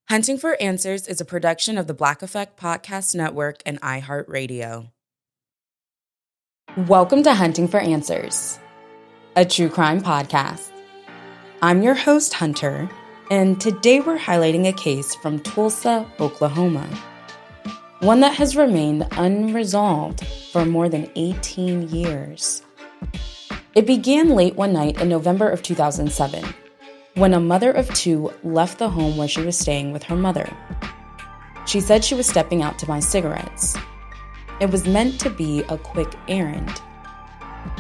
Hunting for Answers is a production of the Black Effect Podcast Network and iHeartRadio. Welcome to Hunting for Answers, a true crime podcast. I'm your host, Hunter, and today we're highlighting a case from Tulsa, Oklahoma, one that has remained unresolved for more than 18 years. It began late one night in November of 2007, when a mother of two left the home where she was staying with her mother. She said she was stepping out to buy cigarettes. It was meant to be a quick errand,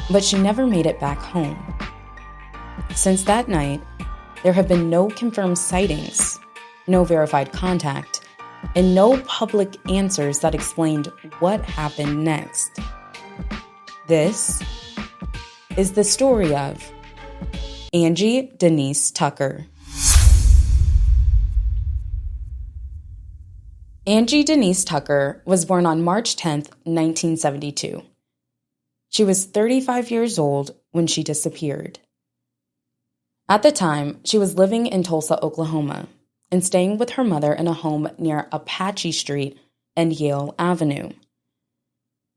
but she never made it back home. Since that night, there have been no confirmed sightings, no verified contact, and no public answers that explained what happened next. This is the story of Angie Denise Tucker. Angie Denise Tucker was born on March 10, 1972. She was 35 years old when she disappeared. At the time, she was living in Tulsa, Oklahoma, and staying with her mother in a home near Apache Street and Yale Avenue.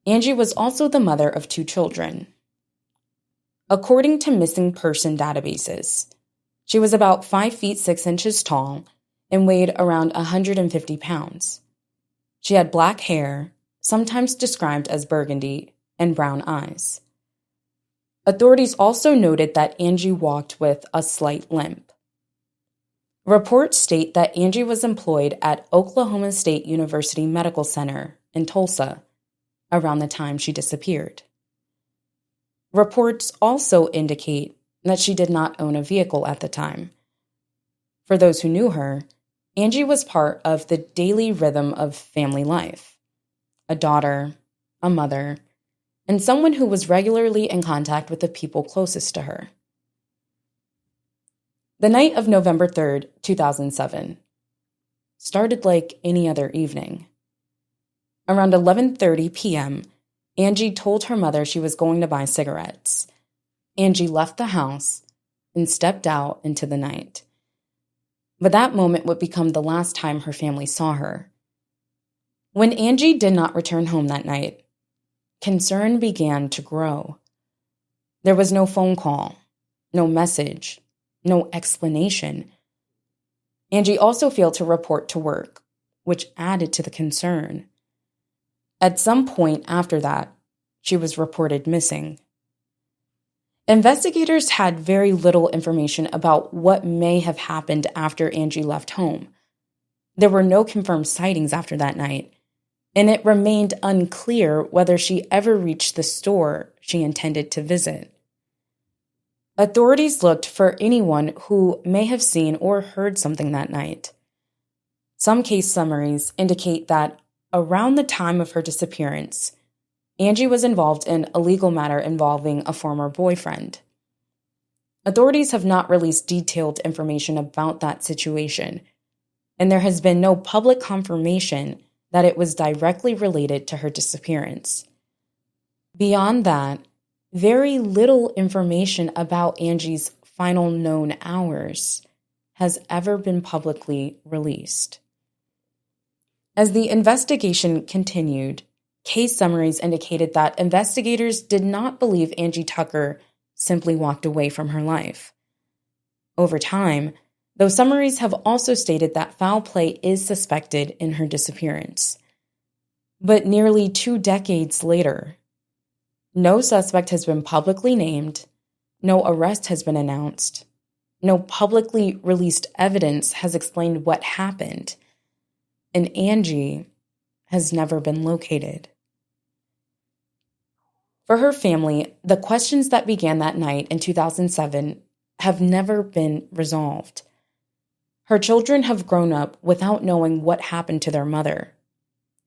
Angie was also the mother of two children. According to missing person databases, she was about 5 feet 6 inches tall and weighed around 150 pounds. She had black hair, sometimes described as burgundy, and brown eyes. Authorities also noted that Angie walked with a slight limp. Reports state that Angie was employed at Oklahoma State University Medical Center in Tulsa around the time she disappeared. Reports also indicate that she did not own a vehicle at the time. For those who knew her, Angie was part of the daily rhythm of family life, a daughter, a mother, and someone who was regularly in contact with the people closest to her. The night of November 3rd, 2007, started like any other evening. Around 11:30 p.m., Angie told her mother she was going to buy cigarettes. Angie left the house and stepped out into the night. But that moment would become the last time her family saw her. When Angie did not return home that night, concern began to grow. There was no phone call, no message, no explanation. Angie also failed to report to work, which added to the concern. At some point after that, she was reported missing. Investigators had very little information about what may have happened after Angie left home. There were no confirmed sightings after that night, and it remained unclear whether she ever reached the store she intended to visit. Authorities looked for anyone who may have seen or heard something that night. Some case summaries indicate that around the time of her disappearance, Angie was involved in a legal matter involving a former boyfriend. Authorities have not released detailed information about that situation, and there has been no public confirmation that it was directly related to her disappearance. Beyond that, very little information about Angie's final known hours has ever been publicly released. As the investigation continued, case summaries indicated that investigators did not believe Angie Tucker simply walked away from her life. Over time, those summaries have also stated that foul play is suspected in her disappearance. But nearly 2 decades later, no suspect has been publicly named, no arrest has been announced, no publicly released evidence has explained what happened, and Angie has never been located. For her family, the questions that began that night in 2007 have never been resolved. Her children have grown up without knowing what happened to their mother,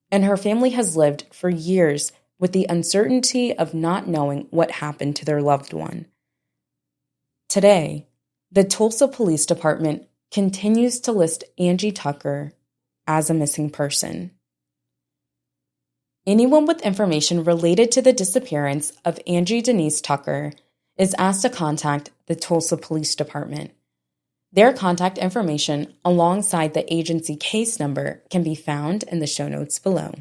and her family has lived for years with the uncertainty of not knowing what happened to their loved one. Today, the Tulsa Police Department continues to list Angie Tucker as a missing person. Anyone with information related to the disappearance of Angie Denise Tucker is asked to contact the Tulsa Police Department. Their contact information alongside the agency case number can be found in the show notes below.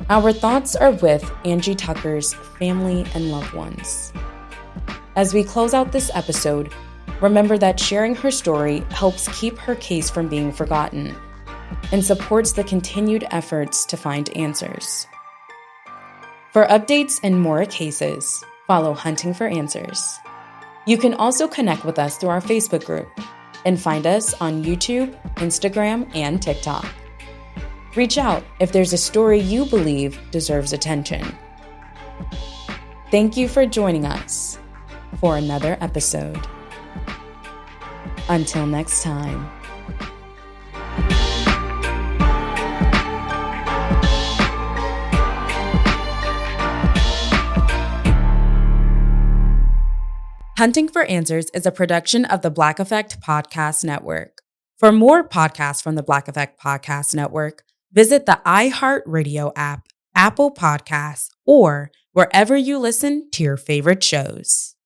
Our thoughts are with Angie Tucker's family and loved ones. As we close out this episode, remember that sharing her story helps keep her case from being forgotten and supports the continued efforts to find answers. For updates and more cases, follow Hunting for Answers. You can also connect with us through our Facebook group and find us on YouTube, Instagram, and TikTok. Reach out if there's a story you believe deserves attention. Thank you for joining us for another episode. Until next time. Hunting for Answers is a production of the Black Effect Podcast Network. For more podcasts from the Black Effect Podcast Network, visit the iHeartRadio app, Apple Podcasts, or wherever you listen to your favorite shows.